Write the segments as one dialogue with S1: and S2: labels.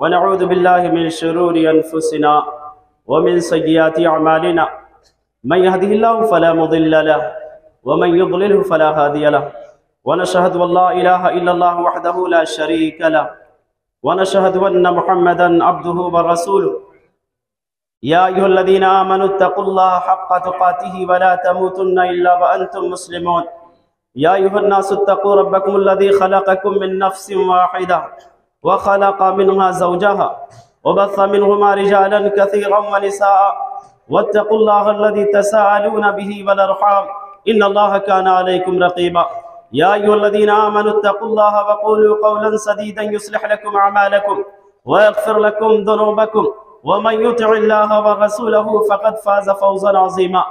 S1: वनऊज़ु बिल्लाहि मिन शुरूरि अनफुसिना व मिन सय्यिआति अमालिना मन यहदिहिल्लाहु फला मुदिल्ल लहु व मन युद्लिलहु फला हादिय लहु व नशहदु अल्ला इलाहा इल्लल्लाहु वहदहु ला शरीक लहु व नशहदु अन्न मुहम्मदन अब्दुहु व रसूलुहु या अय्युहल्लज़ीना आमनुत्तक़ुल्लाहा हक़्क़ तुक़ातिहि व ला तमूतुन्ना इल्ला व अंतुम मुस्लिमून या अय्युहन्नासु इत्तक़ू रब्बकुमुल्लज़ी ख़लक़कुम मिन नफ़्सिन वाहिदा व ख़लक़ मिन्हा ज़ौजहा व बस्स मिन्हुमा रिजालन कसीरन व निसाअ वत्तक़ुल्लाहा अल्लज़ी तसाअलूना बिही वल अर्हाम इन्नल्लाहा काना अलैकुम रक़ीबा या अय्युहल्लज़ीना आमनुत्तक़ुल्लाहा व क़ूलू क़ौलन सदीदन युस्लिह लकुम अमालकुम व यग़फ़िर लकुम ज़ुनूबकुम वमन युतिइल्लाह व रसूलहु फ़क़द फ़ाज़ फ़ौज़न अज़ीमा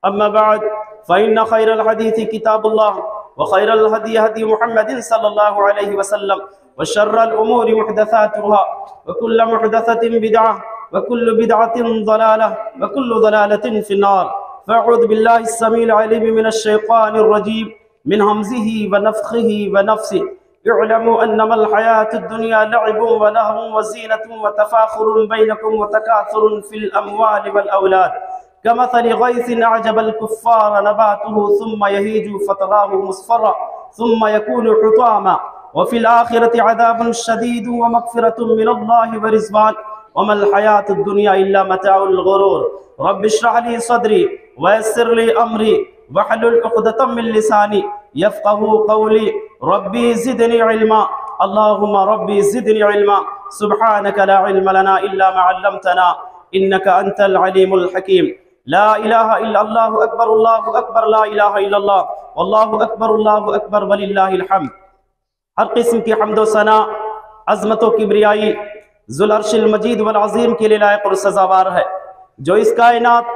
S1: अम्मा बअद फ़इन्न ख़ैरल हदीथि किताबुल्लाह व ख़ैरल हदी हदी मुहम्मदिन सल्लल्लाहु अलैहि वसल्लम व शर्रल उमूरि मुहदसातुहा व कुल्लु मुहदसतिन बिदअह व कुल्लु बिदअतिन ज़लालह व कुल्लु ज़लालतिन फ़िन्नार फ़अऊज़ु बिल्लाहि अस्समीइल अलीम मिनश शैतानिर रजीम मिन हमज़िहि व नफ़्ख़िहि व नफ़्सिहि इअलमू अन्नमल हयातुद दुनिया लअबुन व लहवुन व ज़ीनतुन व तफ़ाख़ुरुन बैनकुम व तकासुरुन फ़िल अमवालि वल औलाद कमसलि ग़ैसिन अअजबल कुफ़्फ़ार नबातुहु सुम्मा यहीजु फ़तराहु मुस्फ़र्रा सुम्मा यकूनु हुतामा व फ़िल आख़िरति अज़ाबुन शदीदुन व मग़फ़िरतुन मिनल्लाहि व रिज़वान व मल हयातुद दुनिया इल्ला मताउल ग़ुरूर रब्बि इश्रह ली सदरी व यस्सिर ली अमरी वहलुल उक़दतम मिन लिसानी यफ़क़हू क़ौली रब्बी ज़िदनी इल्मा अल्लाहुम्मा रब्बी ज़िदनी इल्मा सुब्हानक ला इल्म लना इल्ला मा अल्लमतना इन्नका अंतल अलीमुल हकीम ला इलाहा इल्लल्लाहु अकबर ला इलाहा इल्लल्लाह वल्लाहु अकबर वलिल्लाहिल हम्द। हर किस्म की हम्द व सना अज़मत व किब्रियाई ज़ुल अर्शिल मजीद वल अज़ीम के लिए लायक और सज़ावार है, जो इस कायनात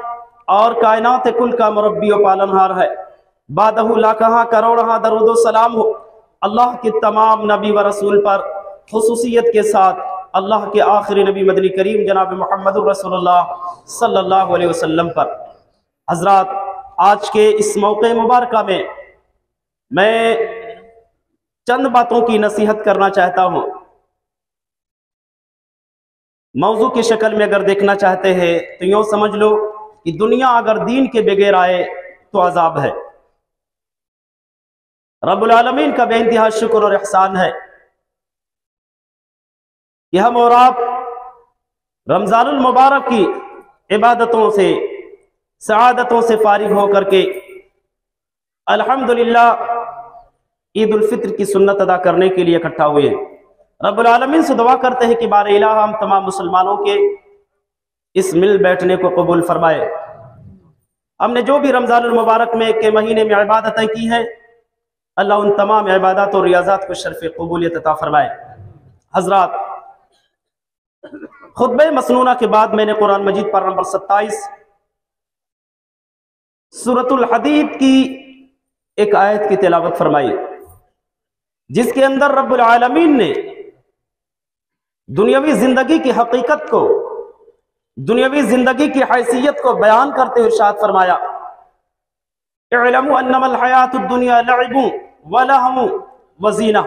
S1: और कायनात कुल का मुरब्बी व पालनहार है। बादहु लाखहा करोड़हा दरूद व सलाम हो अल्लाह के तमाम नबी व रसूल पर, खुसूसियत के साथ अल्लाह के आखिरी नबी मदनी करीम जनाब मुहम्मदुर रसूलुल्लाह सल्लल्लाहु अलैहि वसल्लम पर। हज़रात, आज के इस मौके मुबारक में मैं चंद बातों की नसीहत करना चाहता हूँ। मौजू की शक्ल में अगर देखना चाहते हैं तो यूँ समझ लो कि दुनिया अगर दीन के बगैर आए तो अजाब है। रब्बुल आलमीन का बेइंतहा शुक्र और एहसान है कि हम और आप रमज़ानुल मुबारक की इबादतों से, सआदतों से फारिग होकर के अल्हम्दुलिल्लाह ईद उल फित्र की सुन्नत अदा करने के लिए इकट्ठा हुए हैं। रब्बुल आलमीन से दुआ करते हैं कि बारे इलाहा हम तमाम मुसलमानों के इस मिल बैठने को कबूल फरमाए। हमने जो भी रमज़ानुल मुबारक में के महीने में इबादतें की हैं, अल्लाह उन तमाम इबादत और रियाज़ात को शर्फ़ कबूलियत अता फरमाए। हज़रात, खुतबे मसनूना के बाद मैंने कुरान मजीद पर नंबर 27 सूरतुल हदीद की एक आयत की तिलावत फरमाई, जिसके अंदर रब्बुल आलमीन ने दुनियावी जिंदगी की हकीकत को, दुनियावी जिंदगी की हैसियत को बयान करते हुए इरशाद फरमाया, इअलमू अन्नमल हयातुद दुनिया लअबुन व लहवुन व ज़ीना।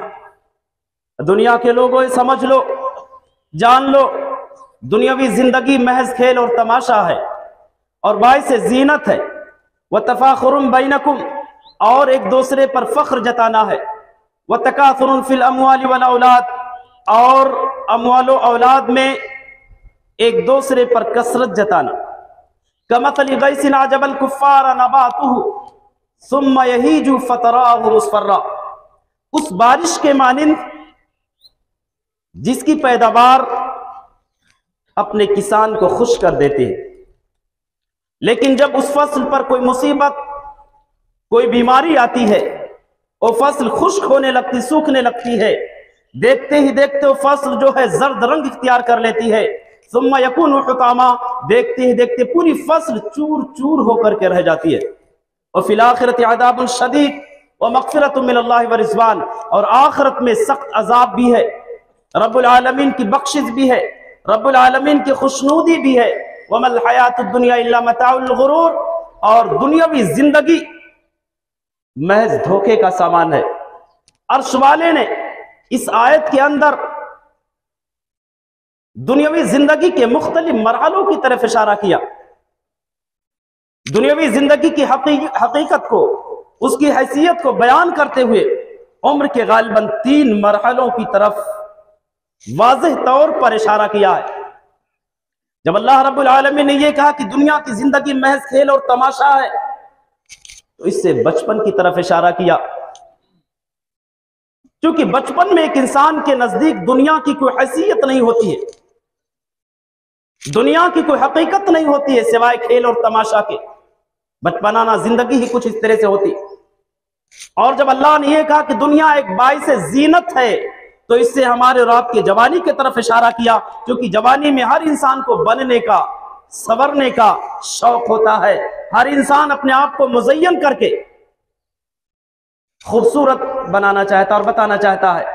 S1: दुनिया के लोगों समझ लो, जान लो, दुनियावी जिंदगी महज खेल और तमाशा है और बाइस जीनत है। व तफाखुरुन बैनकुम, और एक दूसरे पर फख्र जताना है। व तकासुरुन फिल अमवालि वल औलाद, और अमवाल औलाद में एक दूसरे पर कसरत जताना। कमसलि गैसिन अअजबल कुफ़्फ़ार नबातुहु सुम्मा यहीजु फ़तराहु मुस्फ़र्रा, उस बारिश के मानिंद जिसकी पैदावार अपने किसान को खुश कर देती है, लेकिन जब उस फसल पर कोई मुसीबत, कोई बीमारी आती है, वो फसल खुश्क होने लगती, सूखने लगती है। देखते ही देखते वो फसल जो है जर्द रंग इख्तियार कर लेती है। सुम्मा यकूनु हुतामा, देखते ही देखते पूरी फसल चूर चूर होकर के रह जाती है। और फिल आखिरति अज़ाबुन शदीद व मग़फ़िरतुन मिनल्लाहि व रिज़वान, और आखिरत में सख्त अजाब भी है, रब्बुल आलमीन की बख्शिश भी है, रब्बुल आलमीन की खुशनूदी भी है। वमल हयातुद दुनिया इल्ला मताउल गुरूर, और दुनियावी जिंदगी महज धोखे का सामान है। अर्श वाले ने इस आयत के अंदर दुनियावी जिंदगी के मुख्तलिफ मरहलों की तरफ इशारा किया। दुनियावी जिंदगी की हकीकत को, उसकी हैसियत को बयान करते हुए उम्र के गालिबन 3 मरहलों की तरफ वाज़ेह तौर पर इशारा किया है। जब अल्लाह रब्बुल आलमीन ने यह कहा कि दुनिया की जिंदगी महज खेल और तमाशा है, तो इससे बचपन की तरफ इशारा किया, क्योंकि बचपन में एक इंसान के नजदीक दुनिया की कोई हैसियत नहीं होती है, दुनिया की कोई हकीकत नहीं होती है सिवाय खेल और तमाशा के। बचपनाना जिंदगी ही कुछ इस तरह से होती। और जब अल्लाह ने यह कहा कि दुनिया एक बाइस जीनत है, तो इससे हमारे और आपकी जवानी की तरफ इशारा किया, क्योंकि जवानी में हर इंसान को बनने का, संवरने का शौक होता है। हर इंसान अपने आप को मुज़य्यन करके खूबसूरत बनाना चाहता और बताना चाहता है।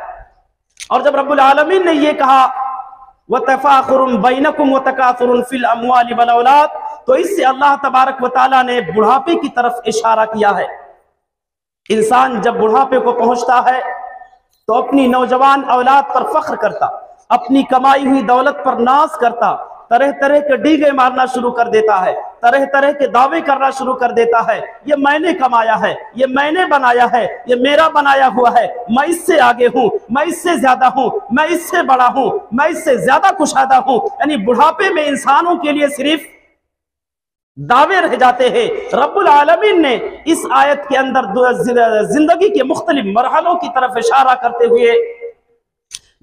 S1: और जब रब्बुल आलमीन ने यह कहा वतफ़ाखुरुन बैनकुम वतकासुरुन फिल अम्वालि वल औलाद, तो इससे अल्लाह तबारक व तआला ने बुढ़ापे की तरफ इशारा किया है। इंसान जब बुढ़ापे को पहुंचता है तो अपनी नौजवान औलाद पर फख्र करता, अपनी कमाई हुई दौलत पर नाज करता, तरह तरह के डीगे मारना शुरू कर देता है, तरह तरह के दावे करना शुरू कर देता है। ये मैंने कमाया है, ये मैंने बनाया है, ये मेरा बनाया हुआ है, मैं इससे आगे हूं, मैं इससे ज्यादा हूं, मैं इससे बड़ा हूं, मैं इससे ज्यादा कुशादा हूं। यानी बुढ़ापे में इंसानों के लिए सिर्फ दावे रह जाते हैं। रब्बुल आलमीन ने इस आयत के अंदर जिंदगी के मुख्तलिफ मरहलों की तरफ इशारा करते हुए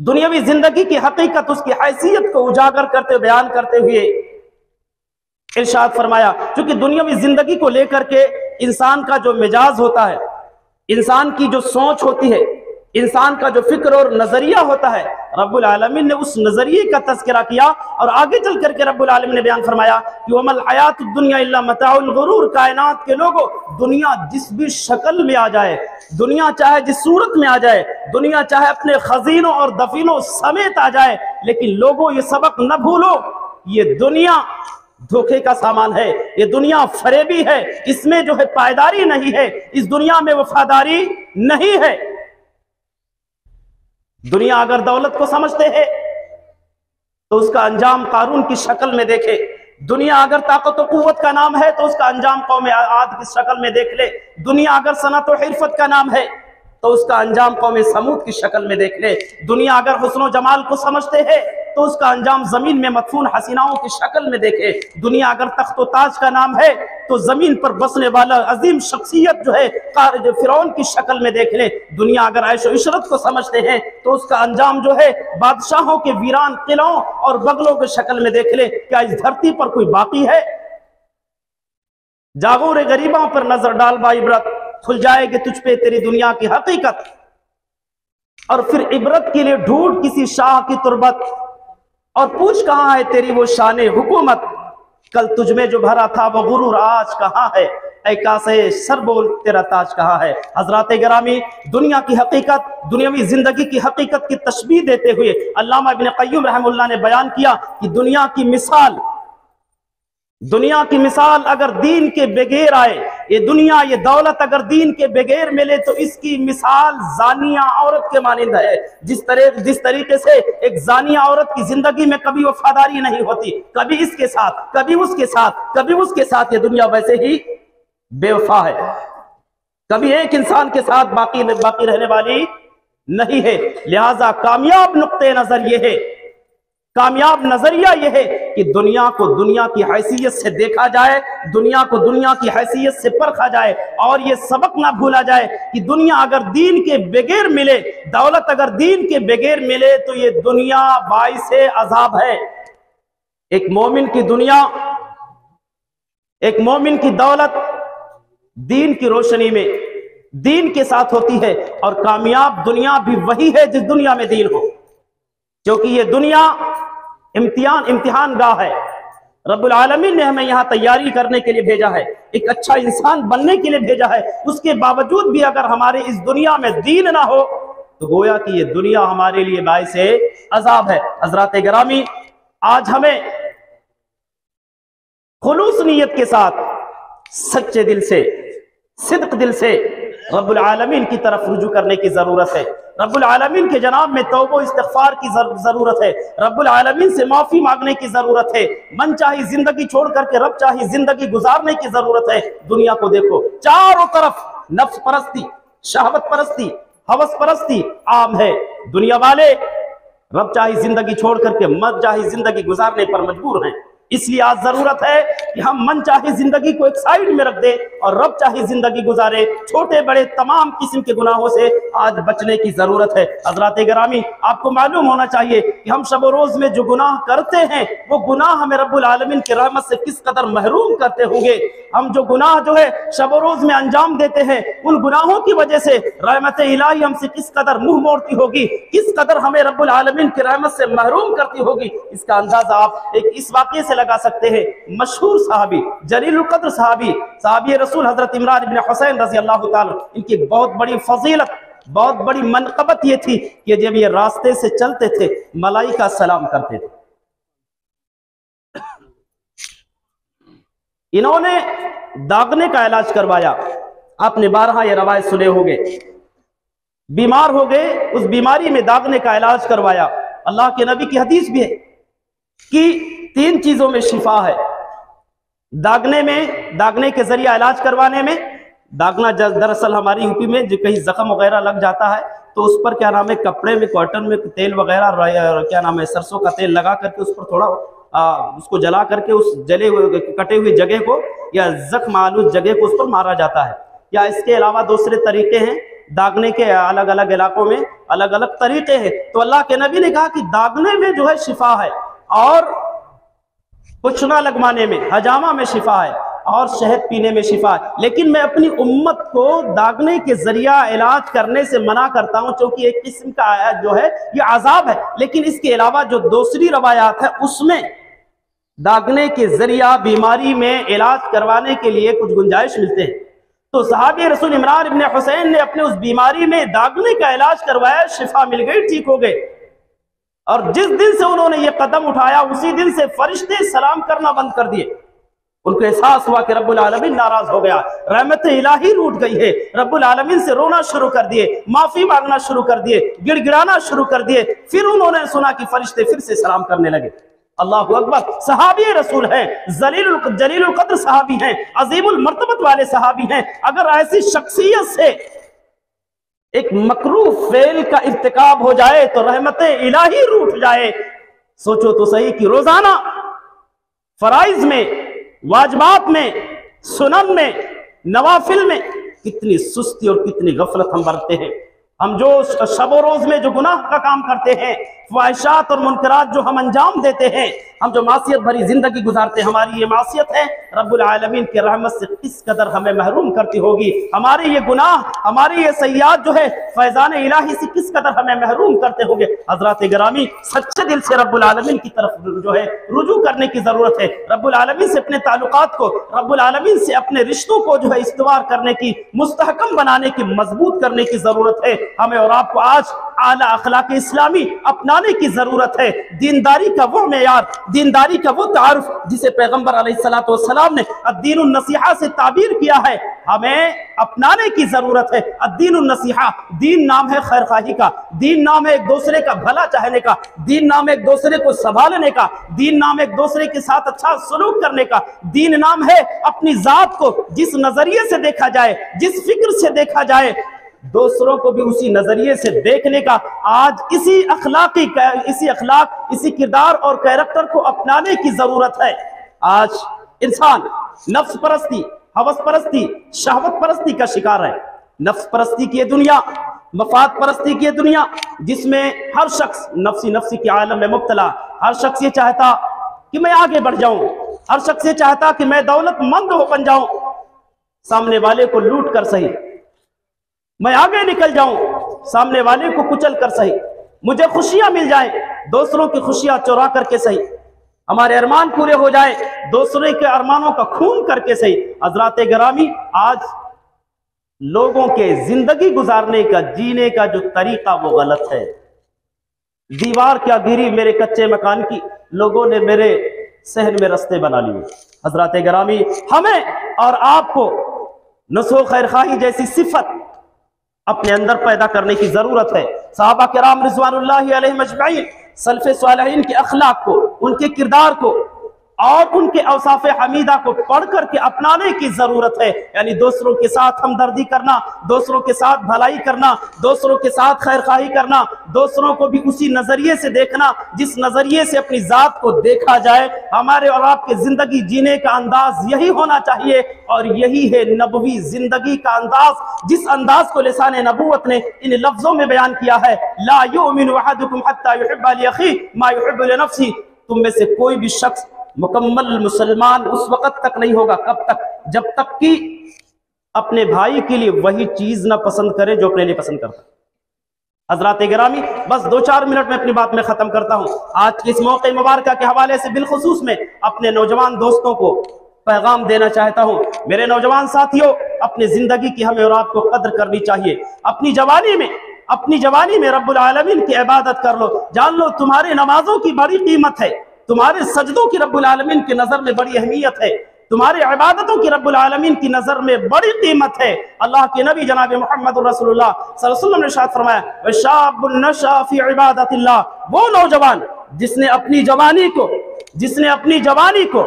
S1: दुनियावी जिंदगी की हकीकत, उसकी हैसियत को उजागर करते, बयान करते हुए इरशाद फरमाया। क्योंकि दुनियावी जिंदगी को लेकर के इंसान का जो मिजाज होता है, इंसान की जो सोच होती है, इंसान का जो फिक्र और नजरिया होता है, रब्बुल आलमीन ने उस नजरिए का तज़किरा किया। और आगे चल करके रब्बुल आलमीन ने बयान फरमाया कि वमल हयातुद दुनिया इल्ला मताउल गुरूर, कायनात के लोगों, दुनिया जिस भी शक्ल में आ जाए, दुनिया चाहे जिस सूरत में आ जाए, दुनिया चाहे अपने खजीनों और दफीनों समेत आ जाए, लेकिन लोगों ये सबक न भूलो, ये दुनिया धोखे का सामान है, ये दुनिया फरेबी है, इसमें जो है पायदारी नहीं है, इस दुनिया में वफादारी नहीं है। दुनिया अगर दौलत को समझते हैं तो उसका अंजाम कारून की शक्ल में देखे, दुनिया अगर ताकत और कुव्वत का नाम है तो उसका अंजाम कौम आद की शक्ल में देख ले, दुनिया अगर सनत और हिरफत का नाम है तो उसका अंजाम कौम समूद की शक्ल में देख ले, दुनिया अगर हुस्न और जमाल को समझते हैं तो उसका अंजाम जमीन में मदफून हसीनाओं की शक्ल में देखे, दुनिया अगर तख्त ताज का नाम है तो जमीन पर बसने वाला अजीम शख्सियत जो है फिरौन की शक्ल में देख ले, दुनिया अगर ऐशो इशरत को समझते हैं तो उसका अंजाम जो है बादशाहों के वीरान किलों और बगलों की शक्ल में देख ले। क्या इस धरती पर कोई बाकी है? जागोरे गरीबों पर नजर डाल बाइबरत, खुल जाएगी तुझ पे तेरी दुनिया की हकीकत, और फिर इबरत के लिए ढूंढ किसी शाह की तुरबत, और पूछ कहां है तेरी वो शान हुकूमत, कल तुझ में जो भरा था वो गुरूर आज कहां है, ऐ कासे सर बोल तेरा ताज कहां है। हजरात गिरामी, दुनिया की हकीकत, दुनियावी जिंदगी की हकीकत की तशबीह देते हुए अल्लामा इब्न क़य्युम रहमतुल्लाह ने बयान किया कि दुनिया की मिसाल अगर दीन के बगैर आए, ये दुनिया, ये दौलत अगर दीन के बगैर मिले तो इसकी मिसाल जानिया औरत के मानिंद है। जिस तरीके से एक जानिया औरत की जिंदगी में कभी वफादारी नहीं होती, कभी इसके साथ, कभी उसके साथ, कभी उसके साथ, ये दुनिया वैसे ही बेवफा है, कभी एक इंसान के साथ बाकी रहने वाली नहीं है। लिहाजा कामयाब नुक्ते नजर ये है, कामयाब नजरिया यह है कि दुनिया को दुनिया की हैसियत से देखा जाए, दुनिया को दुनिया की हैसियत से परखा जाए, और यह सबक ना भूला जाए कि दुनिया अगर दीन के बगैर मिले, दौलत अगर दीन के बगैर मिले तो यह दुनिया बाइसे अजाब है। एक मोमिन की दुनिया, एक मोमिन की दौलत दीन की रोशनी में, दीन के साथ होती है, और कामयाब दुनिया भी वही है जिस दुनिया में दीन हो, क्योंकि ये दुनिया इम्तिहान गाह है। रब्बुल आलमीन ने हमें यहाँ तैयारी करने के लिए भेजा है, एक अच्छा इंसान बनने के लिए भेजा है। उसके बावजूद भी अगर हमारे इस दुनिया में दीन ना हो तो गोया कि ये दुनिया हमारे लिए बाइसे अजाब है। हजरात गिरामी, आज हमें खुलूस नीयत के साथ, सच्चे दिल से, सिद्क दिल से रब्बुल आलमीन की तरफ रुजू करने की जरूरत है। रब्बुल आलमीन के जनाब में तौबा इस्तिग़फ़ार की जरूरत है, रब्बुल आलमीन से माफी मांगने की जरूरत है, मन चाही जिंदगी छोड़ करके रब चाही जिंदगी गुजारने की जरूरत है। दुनिया को देखो, चारों तरफ नफ्स परस्ती, शहवत परस्ती, हवस परस्ती आम है। दुनिया वाले रब चाही जिंदगी छोड़ करके मत चाही जिंदगी गुजारने पर मजबूर हैं। इसलिए आज जरूरत है कि हम मन चाहे जिंदगी को एक साइड में रख दे और रब चाहे जिंदगी गुजारे। छोटे बड़े तमाम किस्म के गुनाहों से आज बचने की जरूरत है। हजरात गिरामी, आपको मालूम होना चाहिए कि हम शब रोज में जो गुनाह करते हैं वो गुनाह हमें रब्बुल आलमीन की रहमत से किस कदर महरूम करते होंगे। हम जो गुनाह जो है शब रोज में अंजाम देते हैं, उन गुनाहों की वजह से रहमत इलाही हमसे किस कदर मुंह मोड़ती होगी, किस कदर हमें रब्बुल आलमीन की रहमत से महरूम करती होगी। इसका अंदाजा आप एक इस वाक़ये से लगा सकते हैं। मशहूर सहाबी, जलीलुल कद्र सहाबी रसूल हजरत इमरान इब्न हुसैन रज़ी अल्लाह ताला, इनकी बहुत बड़ी फजीलत, बहुत बड़ी मनक़बत ये थी कि जब ये रास्ते से चलते थे मलाइका सलाम करते थे। इन्होंने दागने का इलाज करवाया। आपने 12 ये रवायत सुने होंगे। बीमार हो गए, उस बीमारी में दागने का इलाज करवाया। अल्लाह के नबी की हदीस भी है कि 3 चीजों में शिफा है। दागने में, दागने के जरिए इलाज करवाने में। दागना दरअसल हमारी यूपी में जो कहीं जख्म वगैरह लग जाता है तो उस पर क्या नाम है, कपड़े में, कॉटन में तेल वगैरह, क्या नाम है, सरसों का तेल लगा करके उस पर थोड़ा उसको जला करके उस जले हुए कटे हुई जगह को या जख्म आलूद जगह को उस पर मारा जाता है। या इसके अलावा दूसरे तरीके हैं दागने के, अलग अलग इलाकों में अलग अलग तरीके हैं। तो अल्लाह के नबी ने कहा कि दागने में जो है शिफा है, और पुछना लगवाने में, हजामा में शिफा है, और शहद पीने में शिफा है। लेकिन मैं अपनी उम्मत को दागने के जरिया इलाज करने से मना करता हूं, क्योंकि एक किस्म का जो है ये अजाब है। लेकिन इसके अलावा जो दूसरी रवायात है उसमें दागने के जरिया बीमारी में इलाज करवाने के लिए कुछ गुंजाइश मिलते हैं। तो सहाबी रसूल इमरान इब्न हुसैन ने अपने उस बीमारी में दागने का इलाज करवाया, शिफा मिल गई, ठीक हो गए। और जिस दिन से उन्होंने ये कदम उठाया उसी दिन से फरिश्ते सलाम करना बंद कर दिए। उनको एहसास हुआ कि रब्बुल आलमीन नाराज हो गया, रहमत इलाही रूठ गई है। रब्बुल आलमीन से रोना शुरू कर दिए, माफी मांगना शुरू कर दिए, गिड़गिड़ाना शुरू कर दिए। फिर उन्होंने सुना कि फरिश्ते फिर से सलाम करने लगे। अल्लाहु अकबर। सहाबी रसूल हैं, जलीलुल कद्र सहाबी हैं, अजीमुल मर्तबत वाले सहाबी हैं। अगर ऐसी शख्सियत से एक मकरूह फेल का इर्तिकाब हो जाए तो रहमत इलाही रूठ जाए। सोचो तो सही कि रोजाना फराइज में, वाजबात में, सुनन में, नवाफिल में कितनी सुस्ती और कितनी गफलत हम बरतते हैं। हम जो शबो रोज में जो गुनाह का काम करते हैं, ख्वाहिशात और मुनकरात जो हम अंजाम देते हैं, हम जो मासियत भरी जिंदगी गुजारते हैं, हमारी ये मासियत है रब्बुल आलमीन की रहमत से किस कदर हमें महरूम करती होगी। हमारे ये गुनाह, हमारे ये सय्यात जो है फैजान इलाही से किस कदर हमें महरूम करते होंगे। हजरात गिरामी, सच्चे दिल से रब्बुल आलमीन की तरफ जो है रुजू करने की जरूरत है। रब्बुल आलमीन से अपने ताल्लुकात को, रब्बुल आलमीन से अपने रिश्तों को जो है इस्तवार करने की, मुस्तहकम बनाने की, मजबूत करने की जरूरत है। हमें और आपको आज आला अखलाक इस्लामी अपनाने की जरूरत है। दीनदारी का वो मेयार, दीनदारी का वो तारुफ जिसे पैगंबर अलैहिस्सलातु वस्सलाम ने अद्दीनुन नसीहा से ताबीर किया है, हमें अपनाने की जरूरत है। अद्दीनुन नसीहा, दीन नाम है खैरखाही का, दीन नाम है एक दूसरे का भला चाहने का, दीन नाम है एक दूसरे को संभालने का, दीन नाम है एक दूसरे के साथ अच्छा सलूक करने का, दीन नाम है अपनी जात को जिस नजरिए से देखा जाए, जिस फिक्र से देखा जाए, दूसरों को भी उसी नजरिए से देखने का। आज इसी अखलाक, इसी किरदार और कैरेक्टर को अपनाने की जरूरत है। आज इंसान नफ्स परस्ती, हवस परस्ती, शहवत परस्ती का शिकार है। नफ्स परस्ती की दुनिया, मफाद परस्ती की दुनिया, जिसमें हर शख्स नफ्सी नफ्सी के आलम में मुब्तला। हर शख्स ये चाहता कि मैं आगे बढ़ जाऊं, हर शख्स ये चाहता कि मैं दौलतमंद हो बन जाऊं, सामने वाले को लूट कर सही, मैं आगे निकल जाऊं, सामने वाले को कुचल कर सही, मुझे खुशियां मिल जाए, दूसरों की खुशियां चुरा करके सही, हमारे अरमान पूरे हो जाए, दूसरे के अरमानों का खून करके सही। हजरात गिरामी, आज लोगों के जिंदगी गुजारने का, जीने का जो तरीका वो गलत है। दीवार क्या गिरी मेरे कच्चे मकान की, लोगों ने मेरे सहन में रास्ते बना लिए। हजरात गिरामी, हमें और आपको नस्व खैरखाही जैसी सिफत अपने अंदर पैदा करने की जरूरत है। सहाबा किराम रिज़वानुल्लाहि अलैहिम अजमईन सल्फ़े सालिहीन के अखलाक को, उनके किरदार को और उनके औसाफ हमीदा को पढ़ करके अपनाने की जरूरत है। यानी दूसरों के साथ हमदर्दी करना, दूसरों के साथ भलाई करना, दूसरों के साथ खैरखाही करना, दूसरों को भी उसी नजरिए से देखना जिस नजरिए से अपनी जात को देखा जाए। हमारे और आपके जिंदगी जीने का अंदाज यही होना चाहिए और यही है नबवी जिंदगी का अंदाज, जिस अंदाज को लिसाने नबूवत ने इन लफ्जों में बयान किया है, ला युमिनु अहदुकुम हत्ता युहिब्बा लिअखी मा युहिब्बु लिनफ्सी। तुम में से कोई भी शख्स मुकम्मल मुसलमान उस वक्त तक नहीं होगा, कब तक? जब तक कि अपने भाई के लिए वही चीज ना पसंद करे जो अपने लिए पसंद करता। हजरात गिरामी, बस 2-4 मिनट में अपनी बात में खत्म करता हूं। आज के इस मौके मुबारक के हवाले से बिलखुसूस में अपने नौजवान दोस्तों को पैगाम देना चाहता हूं। मेरे नौजवान साथियों, अपनी जिंदगी की हमें और आपको कद्र करनी चाहिए। अपनी जवानी में रब्बुल आलमीन की इबादत कर लो। जान लो तुम्हारी नमाजों की बड़ी कीमत है, तुम्हारे सजदों की रब्बुल आलमीन की नजर में बड़ी अहमियत है, तुम्हारी इबादतों की रब्बुल आलमीन की नजर में बड़ी कीमत है। अल्लाह के नबी जनाब मोहम्मद रसूलुल्लाह सल्लल्लाहु अलैहि वसल्लम ने इरशाद फरमाया, वशाबुन नशा फी इबादतिल्लाह, वो नौजवान जिसने अपनी जवानी को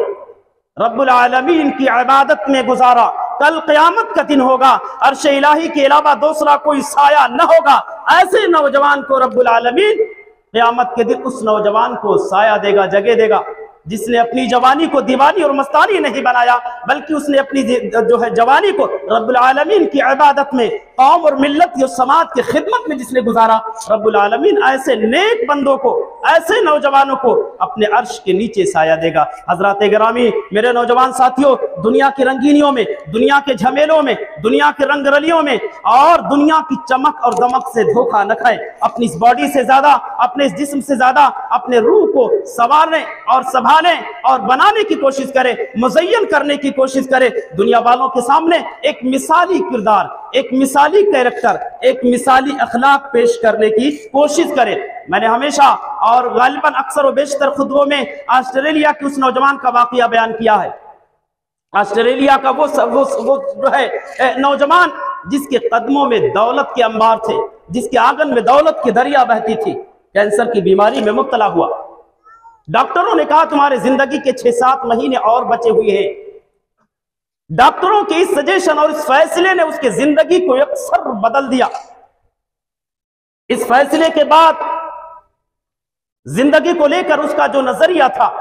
S1: रब्बुल आलमीन की इबादत में गुजारा, कल क़यामत का दिन होगा, अर्श इलाही के अलावा दूसरा कोई साया न होगा। ऐसे नौजवान को रब्बुल आलमीन क़यामत के दिन उस नौजवान को साया देगा, जगह देगा, जिसने अपनी जवानी को दीवानी और मस्तानी नहीं बनाया, बल्कि उसने अपनी जो है जवानी को रब्बुल आलमीन की इबादत में, कौम और मिल्लत और समाज की खिदमत में जिसने गुजारा, रब्बुल आलमीन ऐसे नेक बंदों को, ऐसे नौजवानों को अपने अर्श के नीचे साया देगा। हजरात गिरामी, मेरे नौजवान साथियों, दुनिया की रंगीनियों में, दुनिया के झमेलों में, दुनिया के रंगरलियों में और दुनिया की चमक और दमक से धोखा न खाए। अपनी इस बॉडी से ज्यादा, अपने इस जिस्म से ज्यादा अपने रूह को संवारने और संभालने और बनाने की कोशिश करे, मुज़य्यन करने की कोशिश करे। दुनिया वालों के सामने एक मिसाली किरदार, एक मिसाली कैरेक्टर, एक मिसाली अखलाक पेश करने की कोशिश करे। मैंने हमेशा और गालिबन अक्सर और बेशतर खुतबों में ऑस्ट्रेलिया के उस नौजवान का वाकया बयान किया है। ऑस्ट्रेलिया का वो जो है नौजवान जिसके कदमों में दौलत के अंबार थे, जिसके आंगन में दौलत की दरिया बहती थी, कैंसर की बीमारी में मुब्तला हुआ। डॉक्टरों ने कहा तुम्हारे जिंदगी के 6-7 महीने और बचे हुए हैं। डॉक्टरों के इस सजेशन और इस फैसले ने उसकी जिंदगी को अक्सर बदल दिया। इस फैसले के बाद जिंदगी को लेकर उसका जो नजरिया था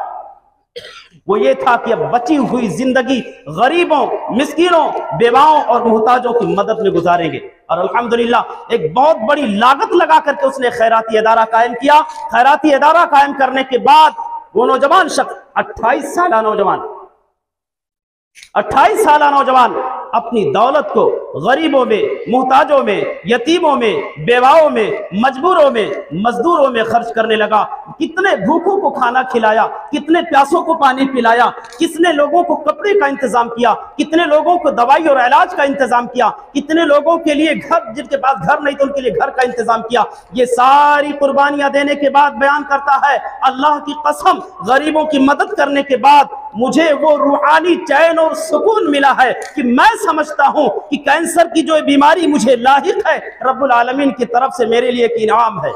S1: वो ये था कि अब बची हुई जिंदगी गरीबों, मिस्कीनों, बेवाओं और मुहताजों की मदद में गुजारेंगे। और अल्हम्दुलिल्लाह एक बहुत बड़ी लागत लगा करके उसने खैराती अदारा कायम किया। खैराती अदारा कायम करने के बाद वो नौजवान शख्स 28 साल नौजवान अपनी दौलत को गरीबों में, मुहताजों में, यतीमों में, बेवाओं में, मजबूरों में, मजदूरों में खर्च करने लगा। कितने भूखों को खाना खिलाया, कितने प्यासों को पानी पिलाया, किसने लोगों को कपड़े का इंतजाम किया, कितने लोगों को दवाई और इलाज का इंतजाम किया, कितने लोगों के लिए घर, जिनके पास घर नहीं तो उनके लिए घर का इंतजाम किया। ये सारी कुर्बानियां देने के बाद बयान करता है, अल्लाह की कसम, गरीबों की मदद करने के बाद मुझे वो रूहानी चैन और सुकून मिला है कि मैं समझता हूं कि कैंसर की जो बीमारी मुझे लाहिक है, रब्बुल आलमीन की तरफ से मेरे लिए एक इनाम है।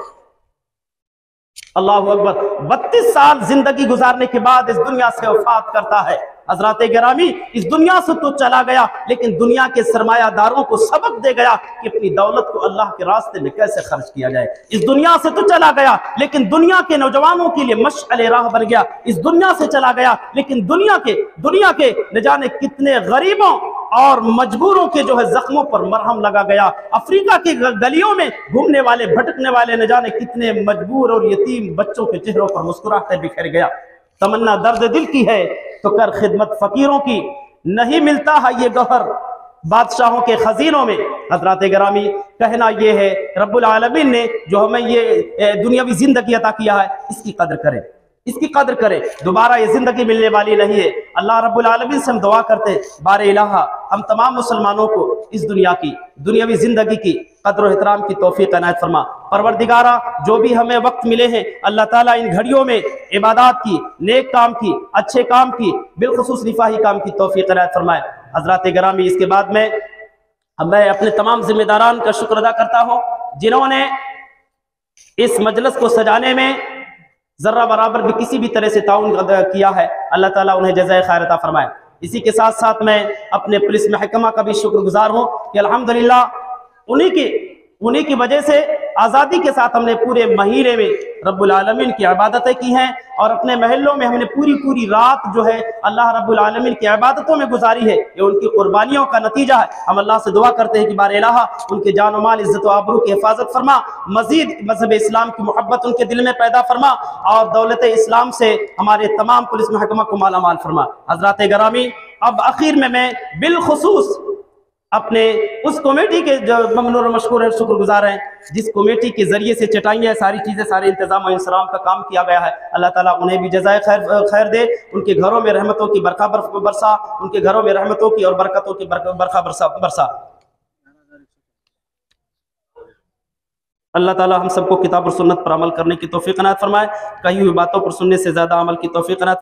S1: अल्लाहु अकबर। 32 साल जिंदगी गुजारने के बाद इस दुनिया से वफात करता है। हजरात गिरामी, इस दुनिया से तो चला गया, लेकिन दुनिया के सरमायादारों को सबक दे गया कि अपनी दौलत को अल्लाह के रास्ते में कैसे खर्च किया जाए। इस दुनिया से तो चला गया, लेकिन दुनिया के नौजवानों के लिए मशअले राह बन गया। इस दुनिया से चला गया, लेकिन दुनिया के न जाने कितने गरीबों और मजबूरों के जो है जख्मों पर मरहम लगा गया। अफ्रीका की गलियों में घूमने वाले, भटकने वाले न जाने कितने मजबूर और यतीम बच्चों के चेहरों पर मुस्कुराहटें बिखर गया। तमन्ना दर्द दिल की है तो कर खिदमत फकीरों की, नहीं मिलता है ये गौहर बादशाहों के खजीनों में। हजरात गिरामी, कहना ये है, रब्बुल आलमीन ने जो हमें ये दुनियावी जिंदगी अता किया है, इसकी कदर करें, इसकी कदर करें। दोबारा ये जिंदगी मिलने वाली नहीं है। अल्लाह रब्बुल आलमीन से हम दुआ करते हैं, बारे इलाहा हम तमाम मुसलमानों को इस दुनिया की दुनियावी जिंदगी की कदर और एहतराम की तौफीक अनायत फरमा। परवरदिगारा, जो भी हमें वक्त मिले हैं, अल्लाह ताला इन घड़ियों में इबादत की, नेक काम की, अच्छे काम की, बिलखुसूस निफाही काम की तौफीक अनायत फरमाए। हजरात गिरामी, इसके बाद मैं अपने तमाम जिम्मेदारान का शुक्र अदा करता हूँ जिन्होंने इस मजलिस को सजाने में जर्रा बराबर भी किसी भी तरह से ताउन किया है, अल्लाह ताला उन्हें जज़ाए खैर अता फरमाए। इसी के साथ साथ मैं अपने पुलिस महकमा का भी शुक्रगुजार हूँ कि अल्हम्दुलिल्लाह उन्हीं की वजह से आज़ादी के साथ हमने पूरे महीने में रब्बुल आलमीन की इबादतें की हैं और अपने महलों में हमने पूरी रात जो है अल्लाह रब्बुल आलमीन की इबादतों में गुजारी है। ये उनकी कुर्बानियों का नतीजा है। हम अल्लाह से दुआ करते हैं कि बार इलाहा उनके जान और माल, इज्जत और आबरू की हिफाजत फरमा, मजीद मजहब इस्लाम की मोहब्बत उनके दिल में पैदा फरमा और दौलत इस्लाम से हमारे तमाम पुलिस महकमा को माला माल फरमा। हजरात गिरामी, अब आखिर में मैं बिलखुसूस अपने उस कमेटी के जो ममनून मशकूर है, शुक्रगुजार हैं, जिस कमेटी के जरिए से चटाइयाँ सारी चीज़ें सारे इंतजाम और इंसराम का काम किया गया है। अल्लाह ताला उन्हें भी जज़ाए खैर दे, उनके घरों में रहमतों की बरखा बरसा, उनके घरों में रहमतों की और बरकतों की बरखा बरसा। अल्लाह ताला हम सबको किताब और सुन्नत पर अमल करने की तौफीक इनायत फरमाए, कही हुई बातों पर सुनने से ज़्यादा अमल की तौफीक इनायत